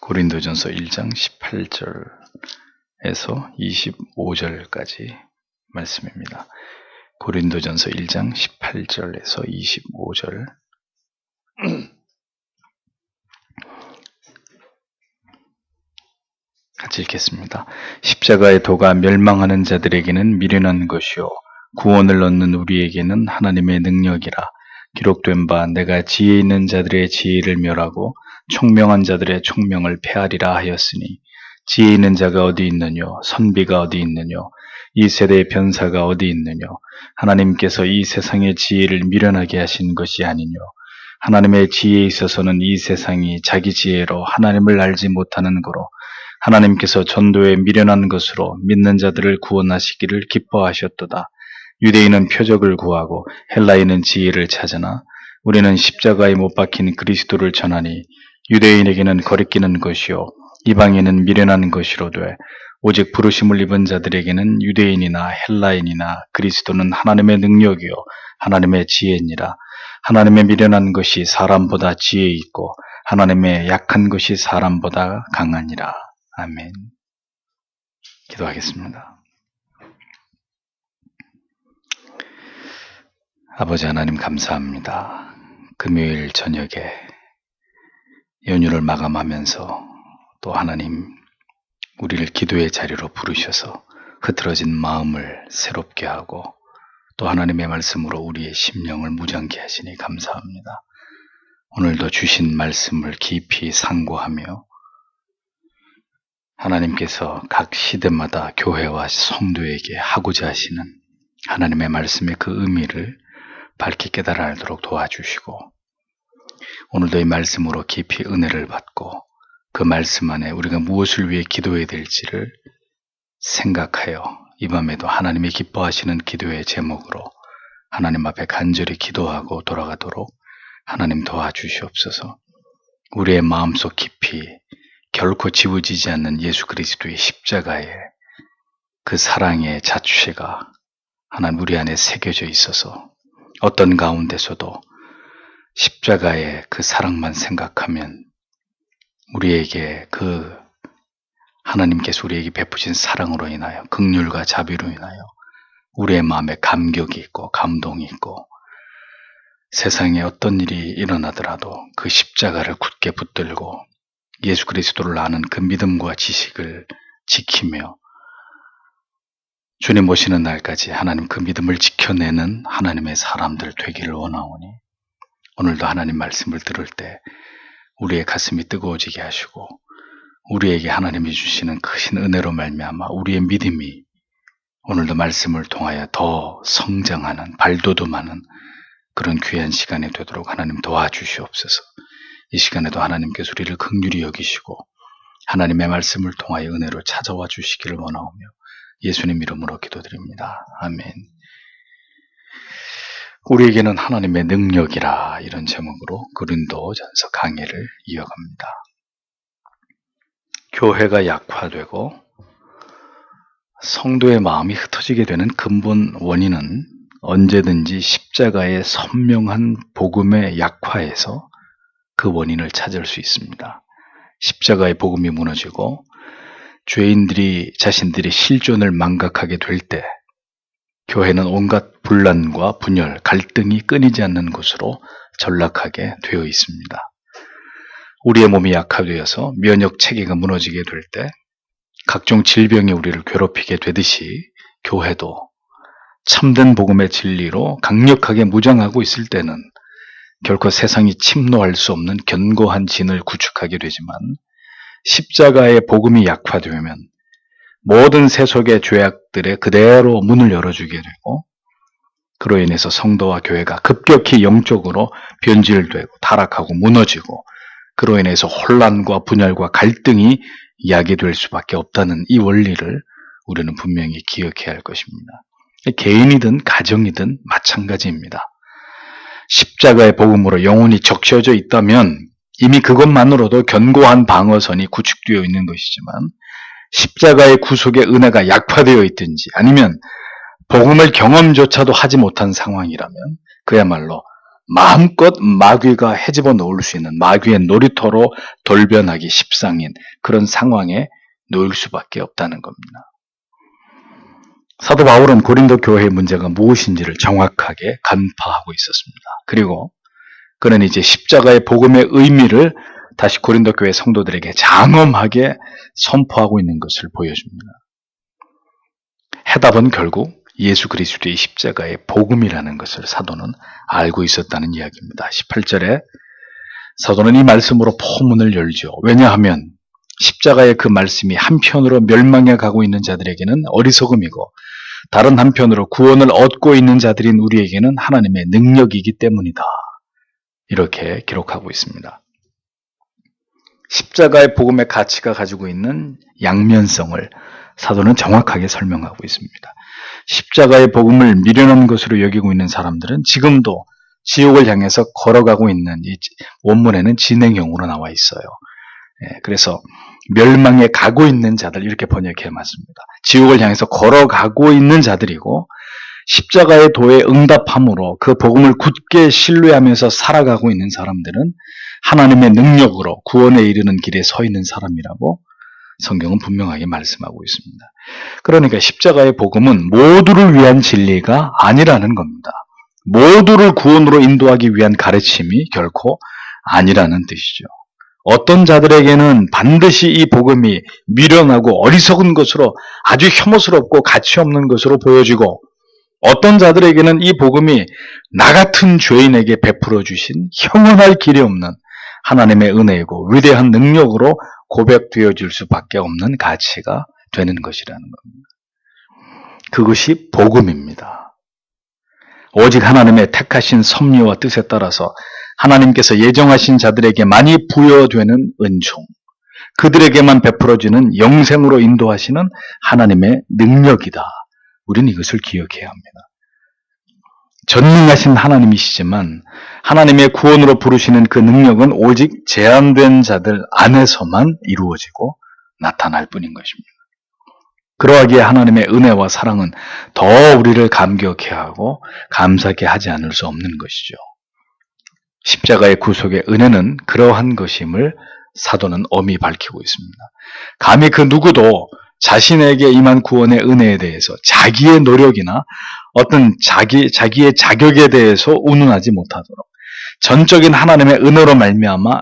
고린도전서 1장 18절에서 25절까지 말씀입니다. 고린도전서 1장 18절에서 25절. 같이 읽겠습니다. 십자가의 도가 멸망하는 자들에게는 미련한 것이요 구원을 얻는 우리에게는 하나님의 능력이라. 기록된 바 내가 지혜 있는 자들의 지혜를 멸하고 총명한 자들의 총명을 폐하리라 하였으니 지혜 있는 자가 어디 있느뇨 선비가 어디 있느뇨 이 세대의 변사가 어디 있느뇨 하나님께서 이 세상의 지혜를 미련하게 하신 것이 아니뇨 하나님의 지혜에 있어서는 이 세상이 자기 지혜로 하나님을 알지 못하는 거로 하나님께서 전도에 미련한 것으로 믿는 자들을 구원하시기를 기뻐하셨도다. 유대인은 표적을 구하고 헬라인은 지혜를 찾으나 우리는 십자가에 못 박힌 그리스도를 전하니 유대인에게는 거리끼는 것이요 이방인은 미련한 것이로되 오직 부르심을 입은 자들에게는 유대인이나 헬라인이나 그리스도는 하나님의 능력이요 하나님의 지혜니라. 하나님의 미련한 것이 사람보다 지혜 있고 하나님의 약한 것이 사람보다 강하니라. 아멘. 기도하겠습니다. 아버지 하나님 감사합니다. 금요일 저녁에 연휴를 마감하면서 또 하나님 우리를 기도의 자리로 부르셔서 흐트러진 마음을 새롭게 하고 또 하나님의 말씀으로 우리의 심령을 무장케 하시니 감사합니다. 오늘도 주신 말씀을 깊이 상고하며 하나님께서 각 시대마다 교회와 성도에게 하고자 하시는 하나님의 말씀의 그 의미를 밝히 깨달아 알도록 도와주시고 오늘도 이 말씀으로 깊이 은혜를 받고 그 말씀 안에 우리가 무엇을 위해 기도해야 될지를 생각하여 이 밤에도 하나님이 기뻐하시는 기도의 제목으로 하나님 앞에 간절히 기도하고 돌아가도록 하나님 도와주시옵소서. 우리의 마음속 깊이 결코 지워지지 않는 예수 그리스도의 십자가의 그 사랑의 자취가 하나님 우리 안에 새겨져 있어서 어떤 가운데서도 십자가의 그 사랑만 생각하면 우리에게 그 하나님께서 우리에게 베푸신 사랑으로 인하여 긍휼과 자비로 인하여 우리의 마음에 감격이 있고 감동이 있고 세상에 어떤 일이 일어나더라도 그 십자가를 굳게 붙들고 예수 그리스도를 아는 그 믿음과 지식을 지키며 주님 오시는 날까지 하나님 그 믿음을 지켜내는 하나님의 사람들 되기를 원하오니 오늘도 하나님 말씀을 들을 때 우리의 가슴이 뜨거워지게 하시고 우리에게 하나님이 주시는 크신 은혜로 말미암아 우리의 믿음이 오늘도 말씀을 통하여 더 성장하는 발돋움하는 그런 귀한 시간이 되도록 하나님 도와주시옵소서. 이 시간에도 하나님께서 우리를 긍휼히 여기시고 하나님의 말씀을 통하여 은혜로 찾아와 주시기를 원하오며 예수님 이름으로 기도드립니다. 아멘. 우리에게는 하나님의 능력이라 이런 제목으로 고린도전서 강해를 이어갑니다. 교회가 약화되고 성도의 마음이 흩어지게 되는 근본 원인은 언제든지 십자가의 선명한 복음의 약화에서 그 원인을 찾을 수 있습니다. 십자가의 복음이 무너지고 죄인들이 자신들의 실존을 망각하게 될 때 교회는 온갖 분란과 분열, 갈등이 끊이지 않는 곳으로 전락하게 되어 있습니다. 우리의 몸이 약화되어서 면역 체계가 무너지게 될 때 각종 질병이 우리를 괴롭히게 되듯이 교회도 참된 복음의 진리로 강력하게 무장하고 있을 때는 결코 세상이 침노할 수 없는 견고한 진을 구축하게 되지만 십자가의 복음이 약화되면 모든 세속의 죄악들에 그대로 문을 열어주게 되고 그로 인해서 성도와 교회가 급격히 영적으로 변질되고 타락하고 무너지고 그로 인해서 혼란과 분열과 갈등이 야기될 수밖에 없다는 이 원리를 우리는 분명히 기억해야 할 것입니다. 개인이든 가정이든 마찬가지입니다. 십자가의 복음으로 영혼이 적셔져 있다면 이미 그것만으로도 견고한 방어선이 구축되어 있는 것이지만 십자가의 구속의 은혜가 약화되어 있든지 아니면 복음을 경험조차도 하지 못한 상황이라면 그야말로 마음껏 마귀가 헤집어 놓을 수 있는 마귀의 놀이터로 돌변하기 십상인 그런 상황에 놓일 수밖에 없다는 겁니다. 사도 바울은 고린도 교회의 문제가 무엇인지를 정확하게 간파하고 있었습니다. 그리고 그는 이제 십자가의 복음의 의미를 다시 고린도 교회 성도들에게 장엄하게 선포하고 있는 것을 보여줍니다. 해답은 결국 예수 그리스도의 십자가의 복음이라는 것을 사도는 알고 있었다는 이야기입니다. 18절에 사도는 이 말씀으로 포문을 열죠. 왜냐하면 십자가의 그 말씀이 한편으로 멸망해 가고 있는 자들에게는 어리석음이고 다른 한편으로 구원을 얻고 있는 자들인 우리에게는 하나님의 능력이기 때문이다. 이렇게 기록하고 있습니다. 십자가의 복음의 가치가 가지고 있는 양면성을 사도는 정확하게 설명하고 있습니다. 십자가의 복음을 미련한 것으로 여기고 있는 사람들은 지금도 지옥을 향해서 걸어가고 있는, 이 원문에는 진행형으로 나와 있어요. 그래서 멸망에 가고 있는 자들, 이렇게 번역해 맞습니다. 지옥을 향해서 걸어가고 있는 자들이고 십자가의 도에 응답함으로 그 복음을 굳게 신뢰하면서 살아가고 있는 사람들은 하나님의 능력으로 구원에 이르는 길에 서 있는 사람이라고 성경은 분명하게 말씀하고 있습니다. 그러니까 십자가의 복음은 모두를 위한 진리가 아니라는 겁니다. 모두를 구원으로 인도하기 위한 가르침이 결코 아니라는 뜻이죠. 어떤 자들에게는 반드시 이 복음이 미련하고 어리석은 것으로 아주 혐오스럽고 가치 없는 것으로 보여지고 어떤 자들에게는 이 복음이 나 같은 죄인에게 베풀어 주신 형언할 길이 없는 하나님의 은혜이고 위대한 능력으로 고백되어질 수밖에 없는 가치가 되는 것이라는 겁니다. 그것이 복음입니다. 오직 하나님의 택하신 섭리와 뜻에 따라서 하나님께서 예정하신 자들에게 많이 부여되는 은총, 그들에게만 베풀어지는 영생으로 인도하시는 하나님의 능력이다. 우리는 이것을 기억해야 합니다. 전능하신 하나님이시지만 하나님의 구원으로 부르시는 그 능력은 오직 제한된 자들 안에서만 이루어지고 나타날 뿐인 것입니다. 그러하기에 하나님의 은혜와 사랑은 더 우리를 감격해 하고 감사케 하지 않을 수 없는 것이죠. 십자가의 구속의 은혜는 그러한 것임을 사도는 엄히 밝히고 있습니다. 감히 그 누구도 자신에게 임한 구원의 은혜에 대해서 자기의 노력이나 어떤 자기의 자격에 대해서 운운하지 못하도록 전적인 하나님의 은혜로 말미암아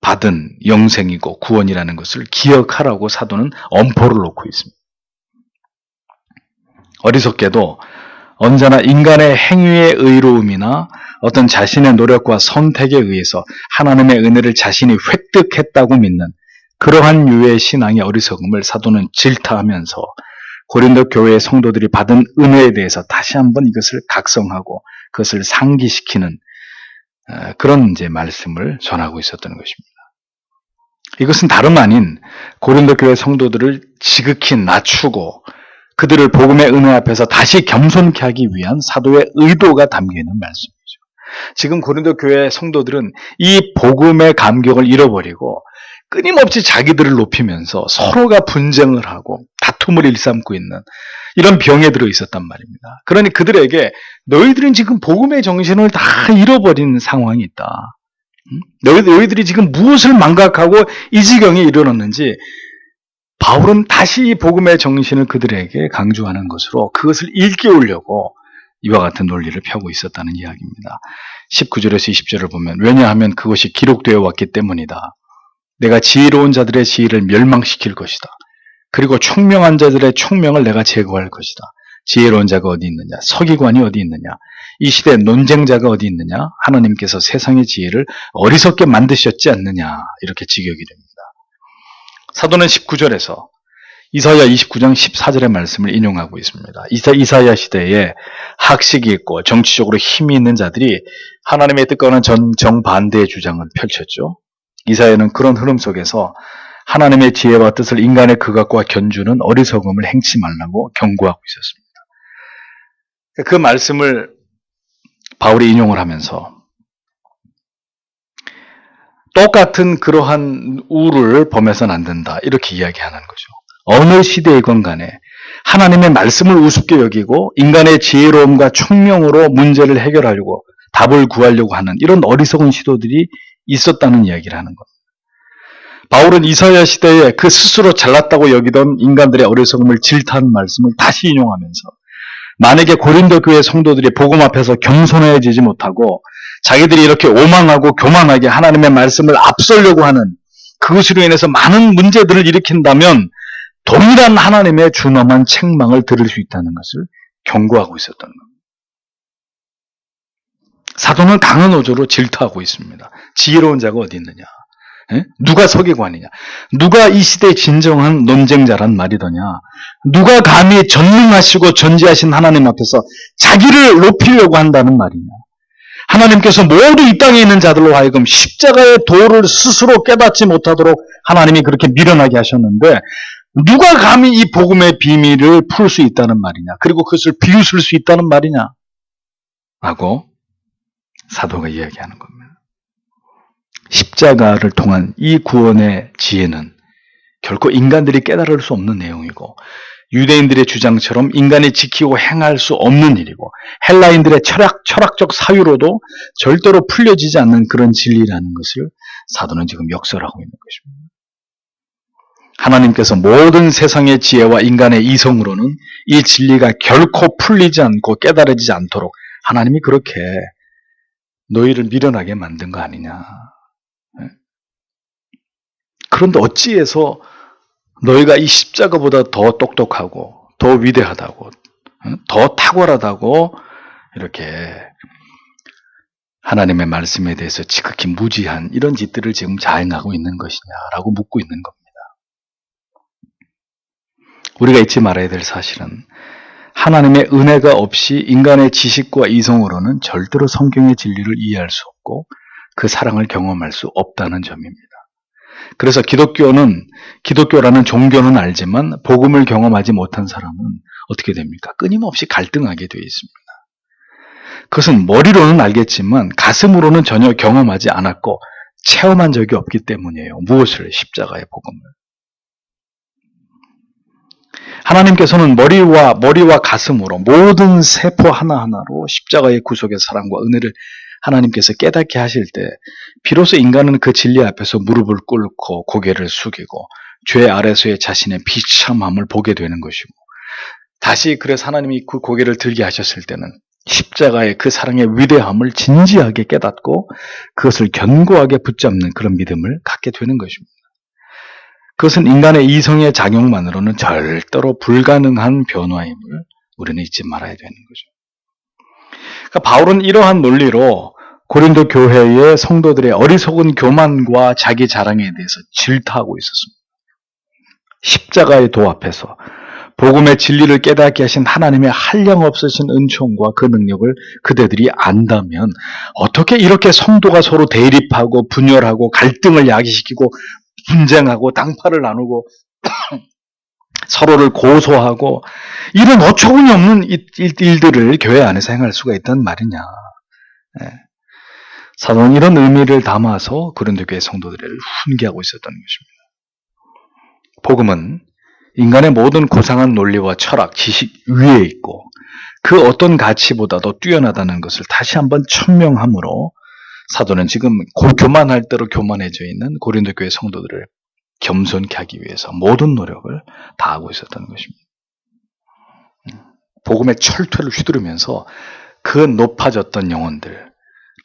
받은 영생이고 구원이라는 것을 기억하라고 사도는 엄포를 놓고 있습니다. 어리석게도 언제나 인간의 행위의 의로움이나 어떤 자신의 노력과 선택에 의해서 하나님의 은혜를 자신이 획득했다고 믿는 그러한 유의 신앙의 어리석음을 사도는 질타하면서 고린도 교회의 성도들이 받은 은혜에 대해서 다시 한번 이것을 각성하고 그것을 상기시키는 그런 이제 말씀을 전하고 있었던 것입니다. 이것은 다름 아닌 고린도 교회 성도들을 지극히 낮추고 그들을 복음의 은혜 앞에서 다시 겸손케 하기 위한 사도의 의도가 담겨있는 말씀이죠. 지금 고린도 교회 성도들은 이 복음의 감격을 잃어버리고 끊임없이 자기들을 높이면서 서로가 분쟁을 하고 다툼을 일삼고 있는 이런 병에 들어 있었단 말입니다. 그러니 그들에게 너희들은 지금 복음의 정신을 다 잃어버린 상황이 있다. 너희들이 지금 무엇을 망각하고 이 지경에 이르렀는지 바울은 다시 이 복음의 정신을 그들에게 강조하는 것으로 그것을 일깨우려고 이와 같은 논리를 펴고 있었다는 이야기입니다. 19절에서 20절을 보면 왜냐하면 그것이 기록되어 왔기 때문이다. 내가 지혜로운 자들의 지혜를 멸망시킬 것이다. 그리고 총명한 자들의 총명을 내가 제거할 것이다. 지혜로운 자가 어디 있느냐? 서기관이 어디 있느냐? 이 시대 논쟁자가 어디 있느냐? 하나님께서 세상의 지혜를 어리석게 만드셨지 않느냐? 이렇게 직역이 됩니다. 사도는 19절에서 이사야 29장 14절의 말씀을 인용하고 있습니다. 이사야 시대에 학식이 있고 정치적으로 힘이 있는 자들이 하나님의 뜻과는 정반대의 주장을 펼쳤죠. 이사야는 그런 흐름 속에서 하나님의 지혜와 뜻을 인간의 극악과 견주는 어리석음을 행치 말라고 경고하고 있었습니다. 그 말씀을 바울이 인용을 하면서 똑같은 그러한 우를 범해서는 안 된다 이렇게 이야기하는 거죠. 어느 시대이건 간에 하나님의 말씀을 우습게 여기고 인간의 지혜로움과 총명으로 문제를 해결하려고 답을 구하려고 하는 이런 어리석은 시도들이 있었다는 이야기를 하는 겁니다. 바울은 이사야 시대에 그 스스로 잘났다고 여기던 인간들의 어리석음을 질타한 말씀을 다시 인용하면서 만약에 고린도 교회 성도들이 복음 앞에서 겸손해지지 못하고 자기들이 이렇게 오망하고 교만하게 하나님의 말씀을 앞서려고 하는 그것으로 인해서 많은 문제들을 일으킨다면 동일한 하나님의 준엄한 책망을 들을 수 있다는 것을 경고하고 있었던 겁니다. 사도는 강한 어조로 질타하고 있습니다. 지혜로운 자가 어디 있느냐? 누가 서기관이냐? 누가 이 시대의 진정한 논쟁자란 말이더냐? 누가 감히 전능하시고 전지하신 하나님 앞에서 자기를 높이려고 한다는 말이냐? 하나님께서 모두 이 땅에 있는 자들로 하여금 십자가의 도를 스스로 깨닫지 못하도록 하나님이 그렇게 미련하게 하셨는데 누가 감히 이 복음의 비밀을 풀 수 있다는 말이냐? 그리고 그것을 비웃을 수 있다는 말이냐? 라고 사도가 이야기하는 겁니다. 십자가를 통한 이 구원의 지혜는 결코 인간들이 깨달을 수 없는 내용이고 유대인들의 주장처럼 인간이 지키고 행할 수 없는 일이고 헬라인들의 철학적 사유로도 절대로 풀려지지 않는 그런 진리라는 것을 사도는 지금 역설하고 있는 것입니다. 하나님께서 모든 세상의 지혜와 인간의 이성으로는 이 진리가 결코 풀리지 않고 깨달아지지 않도록 하나님이 그렇게 너희를 미련하게 만든 거 아니냐. 그런데 어찌해서 너희가 이 십자가보다 더 똑똑하고 더 위대하다고 더 탁월하다고 이렇게 하나님의 말씀에 대해서 지극히 무지한 이런 짓들을 지금 자행하고 있는 것이냐라고 묻고 있는 겁니다. 우리가 잊지 말아야 될 사실은 하나님의 은혜가 없이 인간의 지식과 이성으로는 절대로 성경의 진리를 이해할 수 없고 그 사랑을 경험할 수 없다는 점입니다. 그래서 기독교라는 종교는 알지만 복음을 경험하지 못한 사람은 어떻게 됩니까? 끊임없이 갈등하게 되어 있습니다. 그것은 머리로는 알겠지만 가슴으로는 전혀 경험하지 않았고 체험한 적이 없기 때문이에요. 무엇을? 십자가의 복음을. 하나님께서는 머리와 가슴으로 모든 세포 하나하나로 십자가의 구속의 사랑과 은혜를 하나님께서 깨닫게 하실 때 비로소 인간은 그 진리 앞에서 무릎을 꿇고 고개를 숙이고 죄 아래서의 자신의 비참함을 보게 되는 것이고 다시 그래서 하나님이 그 고개를 들게 하셨을 때는 십자가의 그 사랑의 위대함을 진지하게 깨닫고 그것을 견고하게 붙잡는 그런 믿음을 갖게 되는 것입니다. 그것은 인간의 이성의 작용만으로는 절대로 불가능한 변화임을 우리는 잊지 말아야 되는 거죠. 그러니까 바울은 이러한 논리로 고린도 교회의 성도들의 어리석은 교만과 자기 자랑에 대해서 질타하고 있었습니다. 십자가의 도 앞에서 복음의 진리를 깨닫게 하신 하나님의 한량없으신 은총과 그 능력을 그대들이 안다면 어떻게 이렇게 성도가 서로 대립하고 분열하고 갈등을 야기시키고 분쟁하고 당파를 나누고 서로를 고소하고 이런 어처구니 없는 일들을 교회 안에서 행할 수가 있단 말이냐. 사도는 이런 의미를 담아서 고린도 교회 성도들을 훈계하고 있었던 것입니다. 복음은 인간의 모든 고상한 논리와 철학, 지식 위에 있고 그 어떤 가치보다도 뛰어나다는 것을 다시 한번 천명함으로 사도는 지금 교만할 대로 교만해져 있는 고린도 교회 성도들을 겸손케 하기 위해서 모든 노력을 다하고 있었던 것입니다. 복음의 철퇴를 휘두르면서 그 높아졌던 영혼들,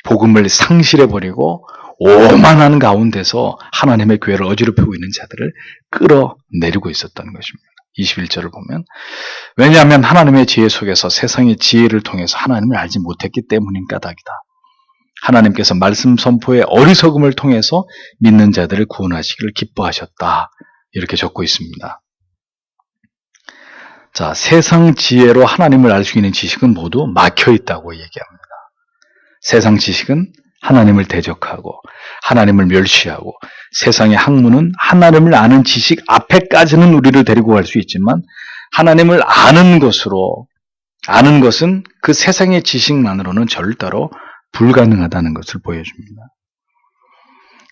복음을 상실해버리고 오만한 가운데서 하나님의 교회를 어지럽히고 있는 자들을 끌어내리고 있었던 것입니다. 21절을 보면 왜냐하면 하나님의 지혜 속에서 세상의 지혜를 통해서 하나님을 알지 못했기 때문인 까닭이다. 하나님께서 말씀 선포의 어리석음을 통해서 믿는 자들을 구원하시기를 기뻐하셨다. 이렇게 적고 있습니다. 자, 세상 지혜로 하나님을 알 수 있는 지식은 모두 막혀 있다고 얘기합니다. 세상 지식은 하나님을 대적하고 하나님을 멸시하고 세상의 학문은 하나님을 아는 지식 앞에까지는 우리를 데리고 갈 수 있지만 하나님을 아는 것은 그 세상의 지식만으로는 절대로 불가능하다는 것을 보여줍니다.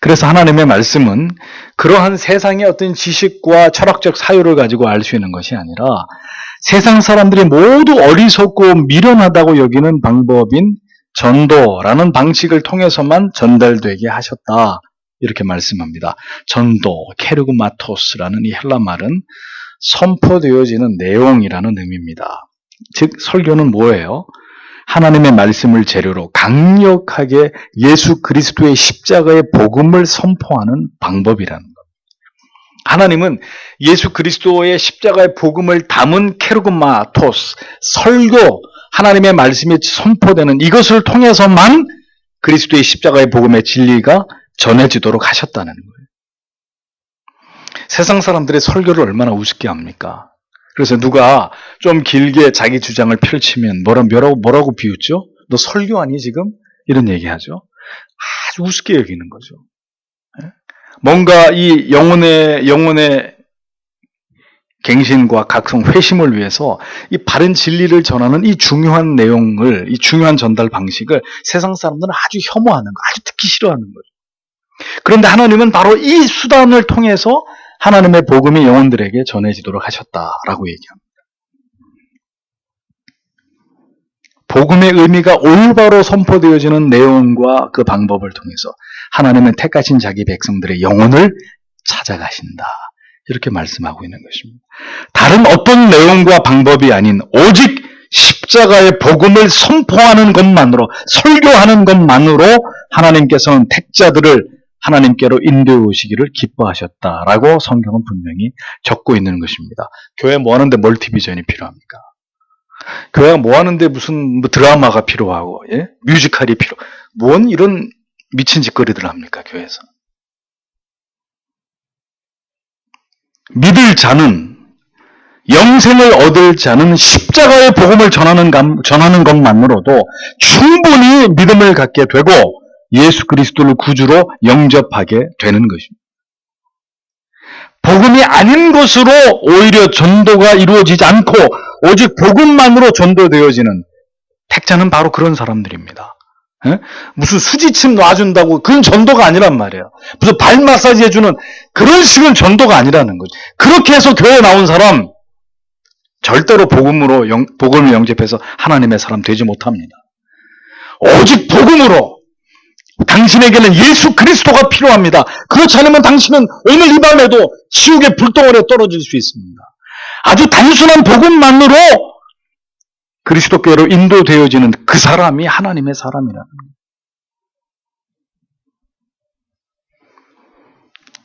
그래서 하나님의 말씀은 그러한 세상의 어떤 지식과 철학적 사유를 가지고 알 수 있는 것이 아니라 세상 사람들이 모두 어리석고 미련하다고 여기는 방법인 전도라는 방식을 통해서만 전달되게 하셨다. 이렇게 말씀합니다. 전도, 케르그마토스라는 이 헬라 말은 선포되어지는 내용이라는 의미입니다. 즉 설교는 뭐예요? 하나님의 말씀을 재료로 강력하게 예수 그리스도의 십자가의 복음을 선포하는 방법이라는 겁니다. 하나님은 예수 그리스도의 십자가의 복음을 담은 케르그마토스, 설교, 하나님의 말씀이 선포되는 이것을 통해서만 그리스도의 십자가의 복음의 진리가 전해지도록 하셨다는 거예요. 세상 사람들의 설교를 얼마나 우습게 합니까? 그래서 누가 좀 길게 자기 주장을 펼치면 뭐라고 비웃죠? 너 설교하니 지금? 이런 얘기하죠. 아주 우습게 여기는 거죠. 뭔가 이 영혼의 갱신과 각성 회심을 위해서 이 바른 진리를 전하는 이 중요한 내용을, 이 중요한 전달 방식을 세상 사람들은 아주 혐오하는 거, 아주 듣기 싫어하는 거죠. 그런데 하나님은 바로 이 수단을 통해서 하나님의 복음이 영혼들에게 전해지도록 하셨다라고 얘기합니다. 복음의 의미가 올바로 선포되어지는 내용과 그 방법을 통해서 하나님은 택하신 자기 백성들의 영혼을 찾아가신다. 이렇게 말씀하고 있는 것입니다. 다른 어떤 내용과 방법이 아닌 오직 십자가의 복음을 선포하는 것만으로, 설교하는 것만으로 하나님께서는 택자들을 하나님께로 인도해 오시기를 기뻐하셨다라고 성경은 분명히 적고 있는 것입니다. 교회 뭐 하는데 멀티비전이 필요합니까? 교회가 뭐 하는데 무슨 드라마가 필요하고, 예? 뮤지컬이 뭔 이런 미친 짓거리들 합니까, 교회에서? 믿을 자는, 영생을 얻을 자는 십자가의 복음을 전하는 것만으로도 충분히 믿음을 갖게 되고 예수 그리스도를 구주로 영접하게 되는 것입니다. 복음이 아닌 것으로 오히려 전도가 이루어지지 않고 오직 복음만으로 전도되어지는 택자는 바로 그런 사람들입니다. 에? 무슨 수지침 놔준다고 그건 전도가 아니란 말이에요. 무슨 발 마사지 해주는 그런 식은 전도가 아니라는 거죠. 그렇게 해서 교회에 나온 사람 절대로 복음을 영접해서 하나님의 사람 되지 못합니다. 오직 복음으로 당신에게는 예수 그리스도가 필요합니다. 그렇지 않으면 당신은 오늘 이 밤에도 지옥의 불덩어리에 떨어질 수 있습니다. 아주 단순한 복음만으로 그리스도께로 인도되어지는 그 사람이 하나님의 사람이라는 거예요.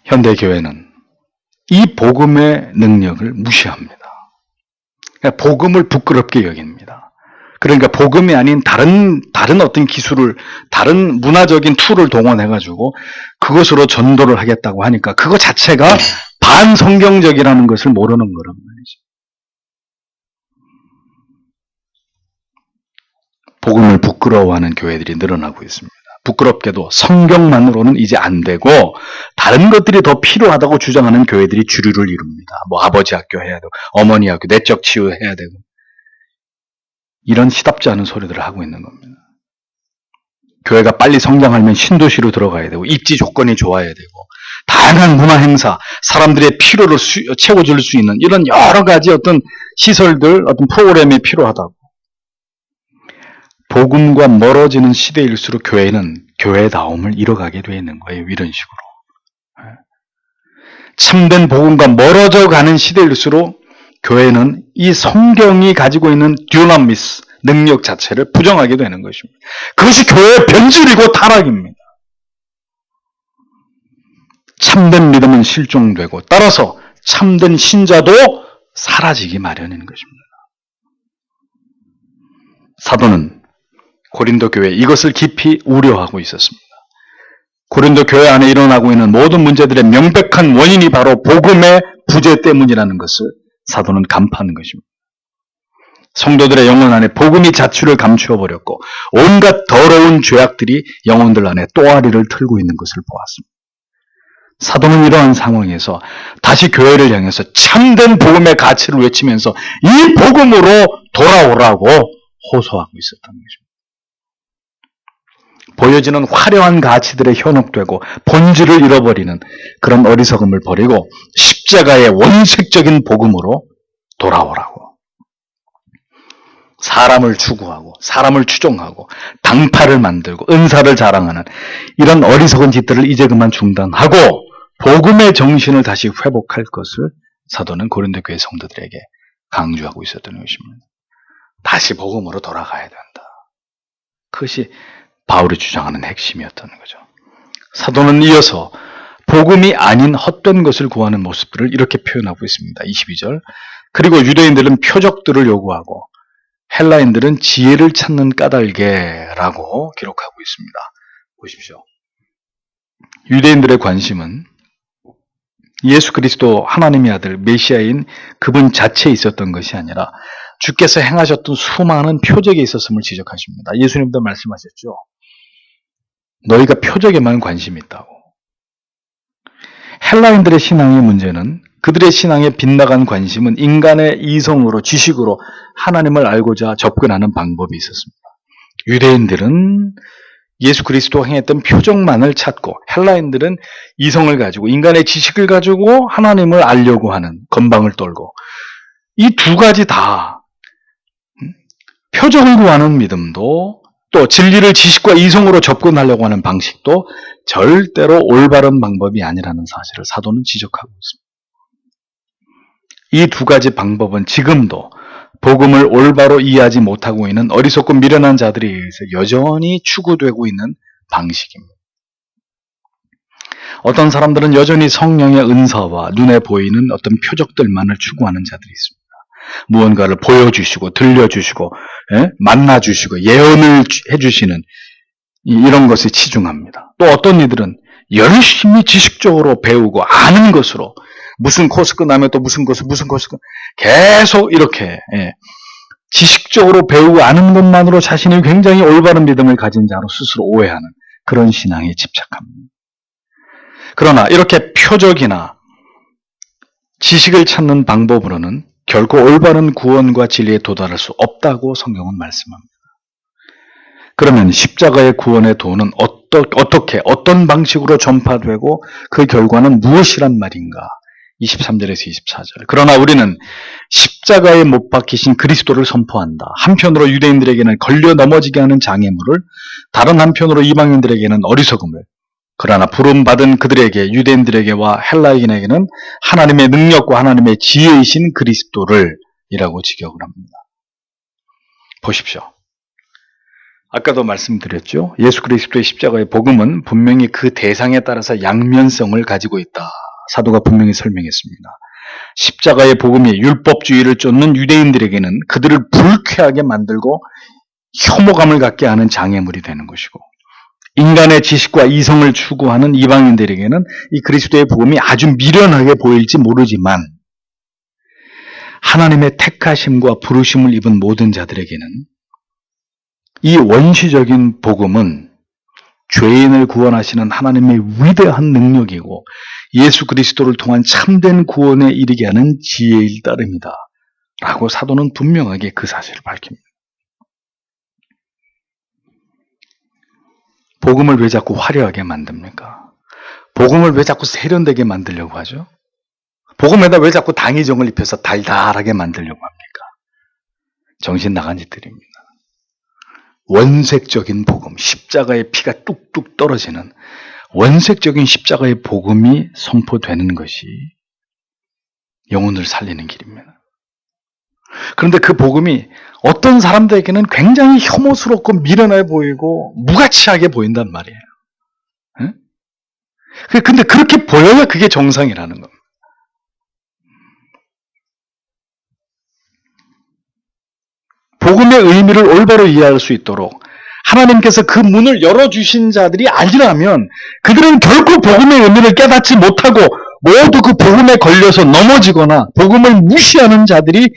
현대교회는 이 복음의 능력을 무시합니다. 복음을 부끄럽게 여깁니다. 그러니까 복음이 아닌 다른 어떤 기술을, 다른 문화적인 툴을 동원해가지고 그것으로 전도를 하겠다고 하니까 그거 자체가 반성경적이라는 것을 모르는 거란 말이죠. 복음을 부끄러워하는 교회들이 늘어나고 있습니다. 부끄럽게도 성경만으로는 이제 안 되고 다른 것들이 더 필요하다고 주장하는 교회들이 주류를 이룹니다. 뭐 아버지 학교 해야 되고 어머니 학교, 내적 치유해야 되고 이런 시답지 않은 소리들을 하고 있는 겁니다. 교회가 빨리 성장하려면 신도시로 들어가야 되고 입지 조건이 좋아야 되고 다양한 문화 행사, 사람들의 필요를 채워줄 수 있는 이런 여러 가지 어떤 시설들, 어떤 프로그램이 필요하다고. 복음과 멀어지는 시대일수록 교회는 교회다움을 잃어가게 되어 있는 거예요. 이런 식으로. 참된 복음과 멀어져 가는 시대일수록 교회는 이 성경이 가지고 있는 듀나미스, 능력 자체를 부정하게 되는 것입니다. 그것이 교회의 변질이고 타락입니다. 참된 믿음은 실종되고 따라서 참된 신자도 사라지기 마련인 것입니다. 사도는 고린도 교회 이것을 깊이 우려하고 있었습니다. 고린도 교회 안에 일어나고 있는 모든 문제들의 명백한 원인이 바로 복음의 부재 때문이라는 것을 사도는 간파하는 것입니다. 성도들의 영혼 안에 복음이 자취를 감추어 버렸고 온갖 더러운 죄악들이 영혼들 안에 또아리를 틀고 있는 것을 보았습니다. 사도는 이러한 상황에서 다시 교회를 향해서 참된 복음의 가치를 외치면서 이 복음으로 돌아오라고 호소하고 있었던 것입니다. 보여지는 화려한 가치들에 현혹되고 본질을 잃어버리는 그런 어리석음을 버리고 십자가의 원색적인 복음으로 돌아오라고. 사람을 추구하고 사람을 추종하고 당파를 만들고 은사를 자랑하는 이런 어리석은 짓들을 이제 그만 중단하고 복음의 정신을 다시 회복할 것을 사도는 고린도 교회 성도들에게 강조하고 있었던 것입니다. 다시 복음으로 돌아가야 된다. 그것이 바울이 주장하는 핵심이었던 거죠. 사도는 이어서 복음이 아닌 헛된 것을 구하는 모습들을 이렇게 표현하고 있습니다. 22절. 그리고 유대인들은 표적들을 요구하고 헬라인들은 지혜를 찾는 까닭에라고 기록하고 있습니다. 보십시오. 유대인들의 관심은 예수 그리스도 하나님의 아들 메시아인 그분 자체에 있었던 것이 아니라 주께서 행하셨던 수많은 표적에 있었음을 지적하십니다. 예수님도 말씀하셨죠. 너희가 표적에만 관심이 있다고. 헬라인들의 신앙의 문제는 그들의 신앙에 빗나간 관심은 인간의 이성으로 지식으로 하나님을 알고자 접근하는 방법이 있었습니다. 유대인들은 예수 그리스도가 행했던 표적만을 찾고 헬라인들은 이성을 가지고 인간의 지식을 가지고 하나님을 알려고 하는 건방을 떨고 이 두 가지 다 표적을 구하는 믿음도 또 진리를 지식과 이성으로 접근하려고 하는 방식도 절대로 올바른 방법이 아니라는 사실을 사도는 지적하고 있습니다. 이 두 가지 방법은 지금도 복음을 올바로 이해하지 못하고 있는 어리석고 미련한 자들에 의해서 여전히 추구되고 있는 방식입니다. 어떤 사람들은 여전히 성령의 은사와 눈에 보이는 어떤 표적들만을 추구하는 자들이 있습니다. 무언가를 보여주시고 들려주시고 만나주시고 예언을 해주시는 이런 것에 치중합니다. 또 어떤 이들은 열심히 지식적으로 배우고 아는 것으로 무슨 코스 끝나면 또 무슨 코스 계속 이렇게 지식적으로 배우고 아는 것만으로 자신이 굉장히 올바른 믿음을 가진 자로 스스로 오해하는 그런 신앙에 집착합니다. 그러나 이렇게 표적이나 지식을 찾는 방법으로는 결코 올바른 구원과 진리에 도달할 수 없다고 성경은 말씀합니다. 그러면 십자가의 구원의 도는 어떻게 어떤 방식으로 전파되고 그 결과는 무엇이란 말인가? 23절에서 24절. 그러나 우리는 십자가에 못 박히신 그리스도를 선포한다. 한편으로 유대인들에게는 걸려 넘어지게 하는 장애물을, 다른 한편으로 이방인들에게는 어리석음을, 그러나 부름받은 그들에게, 유대인들에게와 헬라인에게는 하나님의 능력과 하나님의 지혜이신 그리스도를 이라고 직역을 합니다. 보십시오. 아까도 말씀드렸죠. 예수 그리스도의 십자가의 복음은 분명히 그 대상에 따라서 양면성을 가지고 있다. 사도가 분명히 설명했습니다. 십자가의 복음이 율법주의를 쫓는 유대인들에게는 그들을 불쾌하게 만들고 혐오감을 갖게 하는 장애물이 되는 것이고, 인간의 지식과 이성을 추구하는 이방인들에게는 이 그리스도의 복음이 아주 미련하게 보일지 모르지만 하나님의 택하심과 부르심을 입은 모든 자들에게는 이 원시적인 복음은 죄인을 구원하시는 하나님의 위대한 능력이고 예수 그리스도를 통한 참된 구원에 이르게 하는 지혜일 따름이다 라고 사도는 분명하게 그 사실을 밝힙니다. 복음을 왜 자꾸 화려하게 만듭니까? 복음을 왜 자꾸 세련되게 만들려고 하죠? 복음에다 왜 자꾸 당위정을 입혀서 달달하게 만들려고 합니까? 정신 나간 짓들입니다. 원색적인 복음, 십자가의 피가 뚝뚝 떨어지는 원색적인 십자가의 복음이 선포되는 것이 영혼을 살리는 길입니다. 그런데 그 복음이 어떤 사람들에게는 굉장히 혐오스럽고 미련해 보이고 무가치하게 보인단 말이에요. 근데 그렇게 보여야 그게 정상이라는 겁니다. 복음의 의미를 올바로 이해할 수 있도록 하나님께서 그 문을 열어주신 자들이 아니라면 그들은 결코 복음의 의미를 깨닫지 못하고 모두 그 복음에 걸려서 넘어지거나 복음을 무시하는 자들이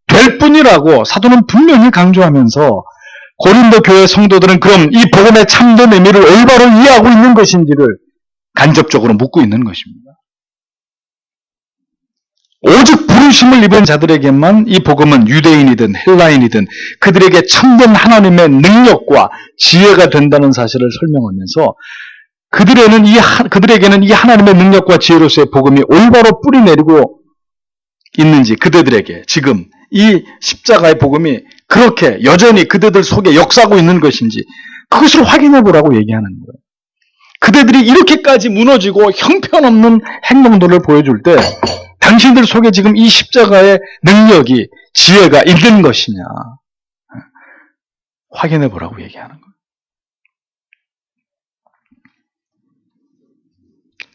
될 뿐이라고 사도는 분명히 강조하면서 고린도 교회 성도들은 그럼 이 복음의 참된 의미를 올바로 이해하고 있는 것인지를 간접적으로 묻고 있는 것입니다. 오직 부르심을 입은 자들에게만 이 복음은 유대인이든 헬라인이든 그들에게 참된 하나님의 능력과 지혜가 된다는 사실을 설명하면서 그들에게는 이 하나님의 능력과 지혜로서의 복음이 올바로 뿌리내리고 있는지, 그들에게 지금 이 십자가의 복음이 그렇게 여전히 그대들 속에 역사하고 있는 것인지 그것을 확인해 보라고 얘기하는 거예요. 그대들이 이렇게까지 무너지고 형편없는 행동들을 보여줄 때 당신들 속에 지금 이 십자가의 능력이, 지혜가 있는 것이냐 확인해 보라고 얘기하는 거예요.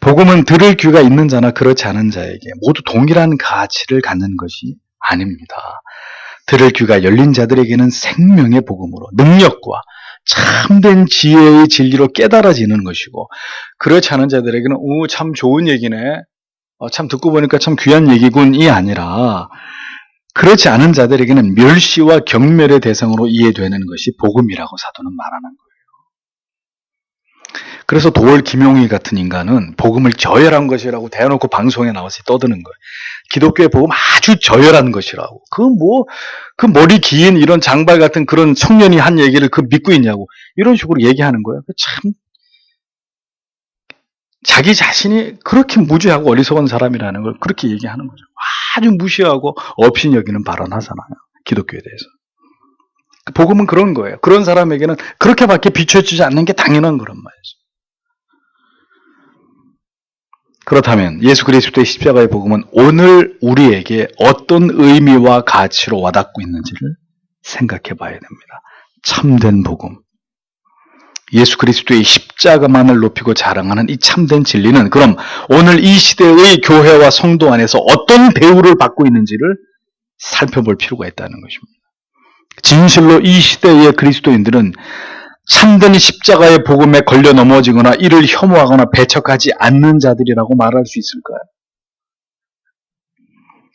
복음은 들을 귀가 있는 자나 그렇지 않은 자에게 모두 동일한 가치를 갖는 것이 아닙니다. 들을 귀가 열린 자들에게는 생명의 복음으로 능력과 참된 지혜의 진리로 깨달아지는 것이고, 그렇지 않은 자들에게는 참 좋은 얘기네, 참 듣고 보니까 참 귀한 얘기군이 아니라, 그렇지 않은 자들에게는 멸시와 경멸의 대상으로 이해되는 것이 복음이라고 사도는 말하는 거예요. 그래서 도월 김용희 같은 인간은 복음을 저열한 것이라고 대놓고 방송에 나와서 떠드는 거예요. 기독교의 복음 아주 저열한 것이라고. 그 머리 긴 이런 장발 같은 그런 청년이 한 얘기를 믿고 있냐고. 이런 식으로 얘기하는 거예요. 참, 자기 자신이 그렇게 무지하고 어리석은 사람이라는 걸 그렇게 얘기하는 거죠. 아주 무시하고 업신여기는 발언하잖아요. 기독교에 대해서. 복음은 그런 거예요. 그런 사람에게는 그렇게밖에 비춰지지 않는 게 당연한 거란 말이죠. 그렇다면 예수 그리스도의 십자가의 복음은 오늘 우리에게 어떤 의미와 가치로 와닿고 있는지를 생각해 봐야 됩니다. 참된 복음, 예수 그리스도의 십자가만을 높이고 자랑하는 이 참된 진리는 그럼 오늘 이 시대의 교회와 성도 안에서 어떤 대우를 받고 있는지를 살펴볼 필요가 있다는 것입니다. 진실로 이 시대의 그리스도인들은 참된 십자가의 복음에 걸려 넘어지거나 이를 혐오하거나 배척하지 않는 자들이라고 말할 수 있을까요?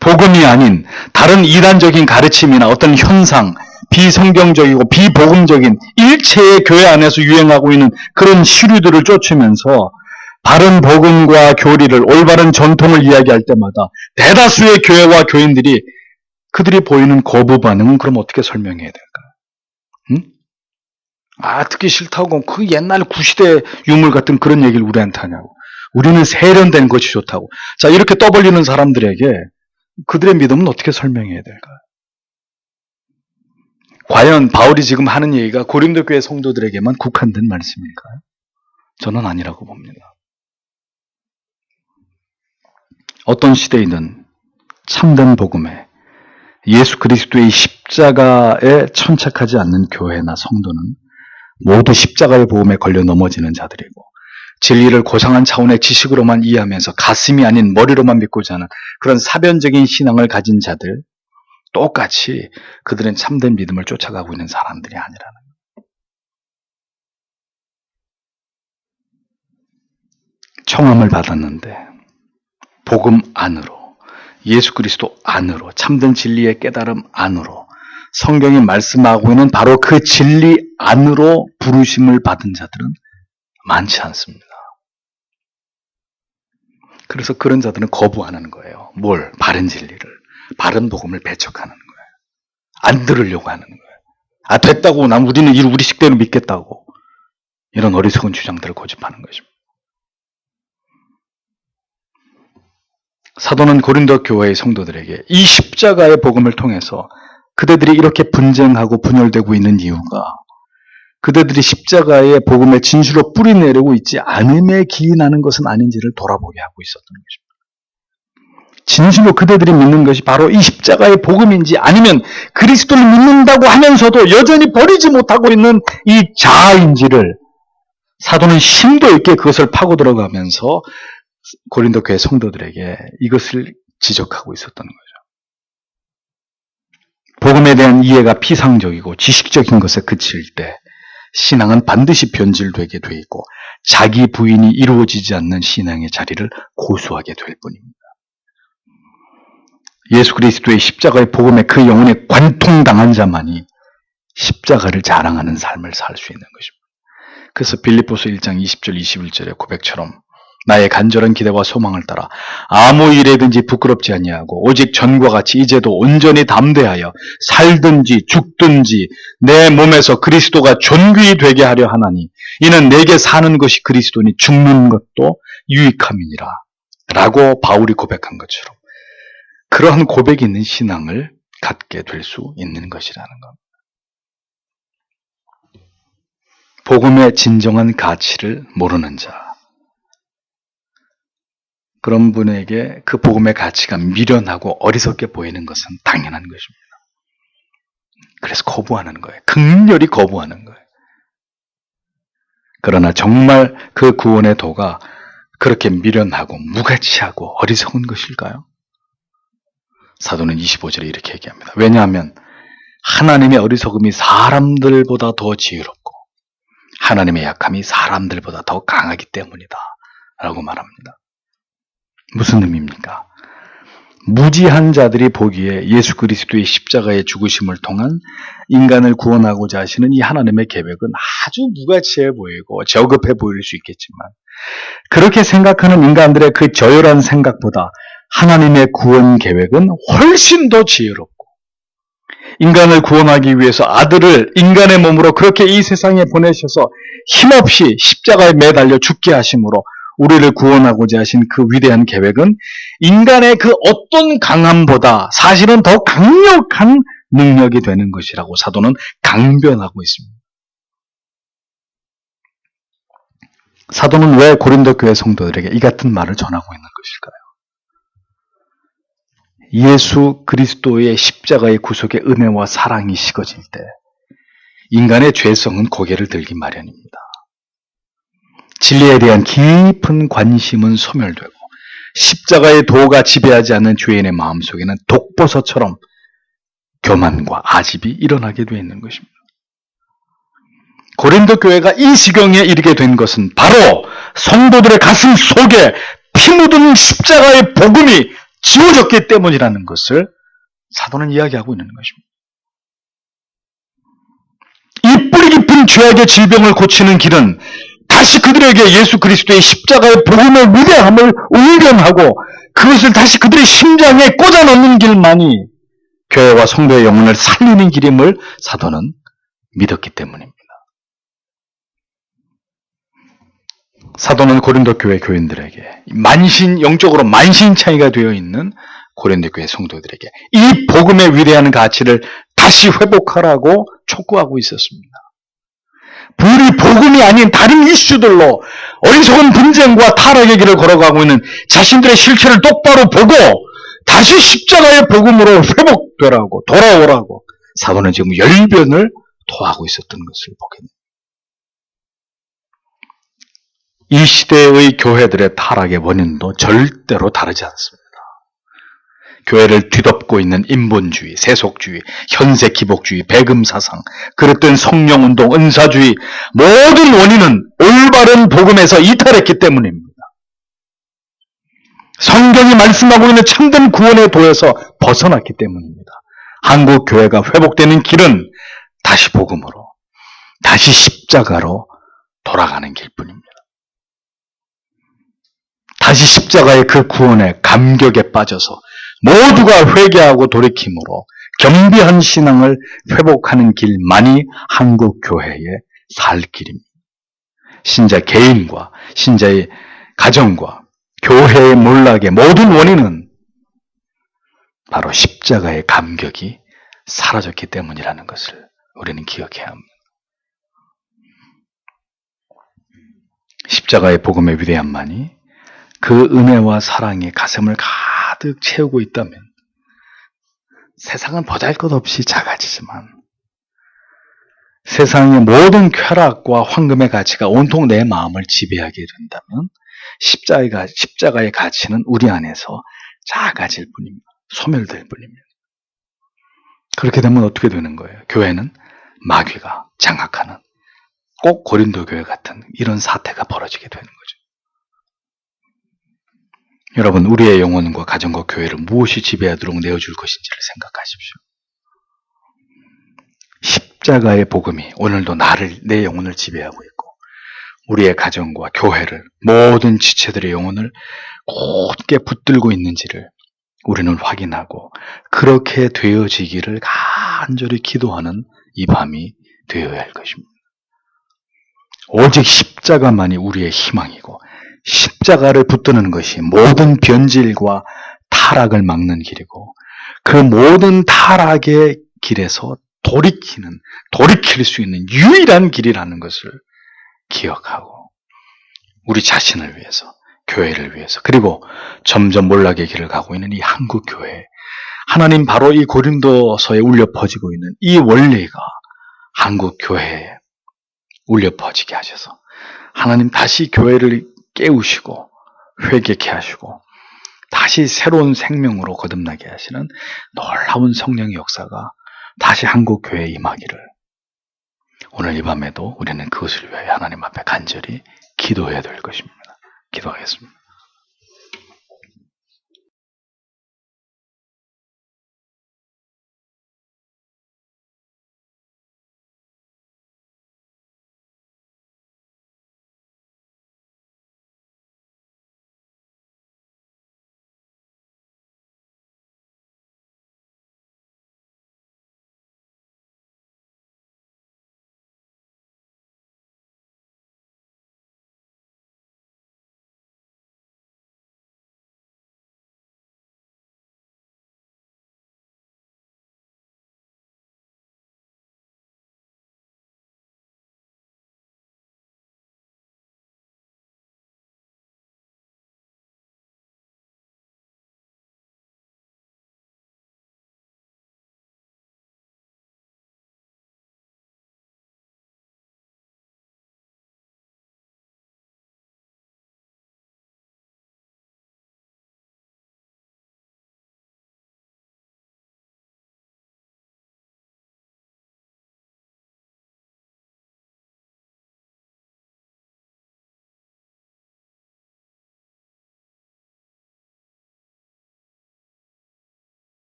복음이 아닌 다른 이단적인 가르침이나 어떤 현상, 비성경적이고 비복음적인 일체의 교회 안에서 유행하고 있는 그런 시류들을 쫓으면서 바른 복음과 교리를, 올바른 전통을 이야기할 때마다 대다수의 교회와 교인들이 그들이 보이는 거부 반응은 그럼 어떻게 설명해야 될까요? 응? 듣기 싫다고 그 옛날 구시대 유물 같은 그런 얘기를 우리한테 하냐고. 우리는 세련된 것이 좋다고. 자, 이렇게 떠벌리는 사람들에게 그들의 믿음은 어떻게 설명해야 될까요? 과연 바울이 지금 하는 얘기가 고린도 교회 성도들에게만 국한된 말씀일까요? 저는 아니라고 봅니다. 어떤 시대이든 참된 복음에 예수 그리스도의 십자가에 천착하지 않는 교회나 성도는 모두 십자가의 복음에 걸려 넘어지는 자들이고, 진리를 고상한 차원의 지식으로만 이해하면서 가슴이 아닌 머리로만 믿고자 하는 그런 사변적인 신앙을 가진 자들, 똑같이 그들은 참된 믿음을 쫓아가고 있는 사람들이 아니라는 거예요. 청함을 받았는데 복음 안으로, 예수 그리스도 안으로, 참된 진리의 깨달음 안으로, 성경이 말씀하고 있는 바로 그 진리 안으로 부르심을 받은 자들은 많지 않습니다. 그래서 그런 자들은 거부하는 거예요. 뭘? 바른 진리를, 바른 복음을 배척하는 거예요. 안 들으려고 하는 거예요. 됐다고, 우리는 우리 식대로 믿겠다고. 이런 어리석은 주장들을 고집하는 것입니다. 사도는 고린도 교회의 성도들에게 이 십자가의 복음을 통해서 그대들이 이렇게 분쟁하고 분열되고 있는 이유가 그대들이 십자가의 복음의 진실로 뿌리내리고 있지 않음에 기인하는 것은 아닌지를 돌아보게 하고 있었던 것입니다. 진실로 그대들이 믿는 것이 바로 이 십자가의 복음인지, 아니면 그리스도를 믿는다고 하면서도 여전히 버리지 못하고 있는 이 자아인지를 사도는 심도 있게 그것을 파고 들어가면서 고린도 교회 성도들에게 이것을 지적하고 있었던 거죠. 복음에 대한 이해가 피상적이고 지식적인 것에 그칠 때 신앙은 반드시 변질되게 돼 있고 자기 부인이 이루어지지 않는 신앙의 자리를 고수하게 될 뿐입니다. 예수 그리스도의 십자가의 복음에 그 영혼에 관통당한 자만이 십자가를 자랑하는 삶을 살 수 있는 것입니다. 그래서 빌립보서 1장 20절 21절의 고백처럼 나의 간절한 기대와 소망을 따라 아무 일에든지 부끄럽지 아니하고 오직 전과 같이 이제도 온전히 담대하여 살든지 죽든지 내 몸에서 그리스도가 존귀히 되게 하려 하나니 이는 내게 사는 것이 그리스도니 죽는 것도 유익함이니라 라고 바울이 고백한 것처럼 그러한 고백이 있는 신앙을 갖게 될 수 있는 것이라는 겁니다. 복음의 진정한 가치를 모르는 자, 그런 분에게 그 복음의 가치가 미련하고 어리석게 보이는 것은 당연한 것입니다. 그래서 거부하는 거예요. 극렬히 거부하는 거예요. 그러나 정말 그 구원의 도가 그렇게 미련하고 무가치하고 어리석은 것일까요? 사도는 25절에 이렇게 얘기합니다. 왜냐하면 하나님의 어리석음이 사람들보다 더 지혜롭고 하나님의 약함이 사람들보다 더 강하기 때문이다 라고 말합니다. 무슨 의미입니까? 무지한 자들이 보기에 예수 그리스도의 십자가의 죽으심을 통한 인간을 구원하고자 하시는 이 하나님의 계획은 아주 무가치해 보이고 저급해 보일 수 있겠지만, 그렇게 생각하는 인간들의 그 저열한 생각보다 하나님의 구원 계획은 훨씬 더 지혜롭고, 인간을 구원하기 위해서 아들을 인간의 몸으로 그렇게 이 세상에 보내셔서 힘없이 십자가에 매달려 죽게 하심으로 우리를 구원하고자 하신 그 위대한 계획은 인간의 그 어떤 강함보다 사실은 더 강력한 능력이 되는 것이라고 사도는 강변하고 있습니다. 사도는 왜 고린도 교회 성도들에게 이 같은 말을 전하고 있는 것일까요? 예수 그리스도의 십자가의 구속의 은혜와 사랑이 식어질 때 인간의 죄성은 고개를 들기 마련입니다. 진리에 대한 깊은 관심은 소멸되고 십자가의 도가 지배하지 않는 죄인의 마음속에는 독버섯처럼 교만과 아집이 일어나게 되어 있는 것입니다. 고린도 교회가 이 지경에 이르게 된 것은 바로 성도들의 가슴 속에 피 묻은 십자가의 복음이 지워졌기 때문이라는 것을 사도는 이야기하고 있는 것입니다. 이 뿌리 깊은 죄악의 질병을 고치는 길은 다시 그들에게 예수 그리스도의 십자가의 복음의 위대함을 웅변하고 그것을 다시 그들의 심장에 꽂아 넣는 길만이 교회와 성도의 영혼을 살리는 길임을 사도는 믿었기 때문입니다. 사도는 고린도 교회 교인들에게 영적으로 만신창이가 되어 있는 고린도 교회 성도들에게 이 복음의 위대한 가치를 다시 회복하라고 촉구하고 있었습니다. 불이 복음이 아닌 다른 이슈들로 어리석은 분쟁과 타락의 길을 걸어가고 있는 자신들의 실체를 똑바로 보고 다시 십자가의 복음으로 회복되라고 돌아오라고 사도는 지금 열변을 토하고 있었던 것을 보게 됩니다. 이 시대의 교회들의 타락의 원인도 절대로 다르지 않습니다. 교회를 뒤덮고 있는 인본주의, 세속주의, 현세기복주의, 배금사상, 그릇된 성령운동, 은사주의, 모든 원인은 올바른 복음에서 이탈했기 때문입니다. 성경이 말씀하고 있는 참된 구원의 도에서 벗어났기 때문입니다. 한국 교회가 회복되는 길은 다시 복음으로, 다시 십자가로 돌아가는 길뿐입니다. 다시 십자가의 그 구원의 감격에 빠져서 모두가 회개하고 돌이킴으로 겸비한 신앙을 회복하는 길만이 한국 교회의 살 길입니다. 신자 개인과 신자의 가정과 교회의 몰락의 모든 원인은 바로 십자가의 감격이 사라졌기 때문이라는 것을 우리는 기억해야 합니다. 십자가의 복음의 위대함만이 그 은혜와 사랑이 가슴을 가득 채우고 있다면 세상은 보잘것없이 작아지지만 세상의 모든 쾌락과 황금의 가치가 온통 내 마음을 지배하게 된다면 십자가의 가치는 우리 안에서 작아질 뿐입니다. 소멸될 뿐입니다. 그렇게 되면 어떻게 되는 거예요? 교회는 마귀가 장악하는 꼭 고린도 교회 같은 이런 사태가 벌어지게 되는 거죠. 여러분, 우리의 영혼과 가정과 교회를 무엇이 지배하도록 내어줄 것인지를 생각하십시오. 십자가의 복음이 오늘도 내 영혼을 지배하고 있고 우리의 가정과 교회를, 모든 지체들의 영혼을 곧게 붙들고 있는지를 우리는 확인하고 그렇게 되어지기를 간절히 기도하는 이 밤이 되어야 할 것입니다. 오직 십자가만이 우리의 희망이고 십자가를 붙드는 것이 모든 변질과 타락을 막는 길이고 그 모든 타락의 길에서 돌이킬 수 있는 유일한 길이라는 것을 기억하고 우리 자신을 위해서, 교회를 위해서, 그리고 점점 몰락의 길을 가고 있는 이 한국 교회, 하나님 바로 이 고린도서에 울려 퍼지고 있는 이 원리가 한국 교회에 울려 퍼지게 하셔서 하나님 다시 교회를 깨우시고 회개케 하시고 다시 새로운 생명으로 거듭나게 하시는 놀라운 성령의 역사가 다시 한국 교회에 임하기를 오늘 이 밤에도 우리는 그것을 위하여 하나님 앞에 간절히 기도해야 될 것입니다. 기도하겠습니다.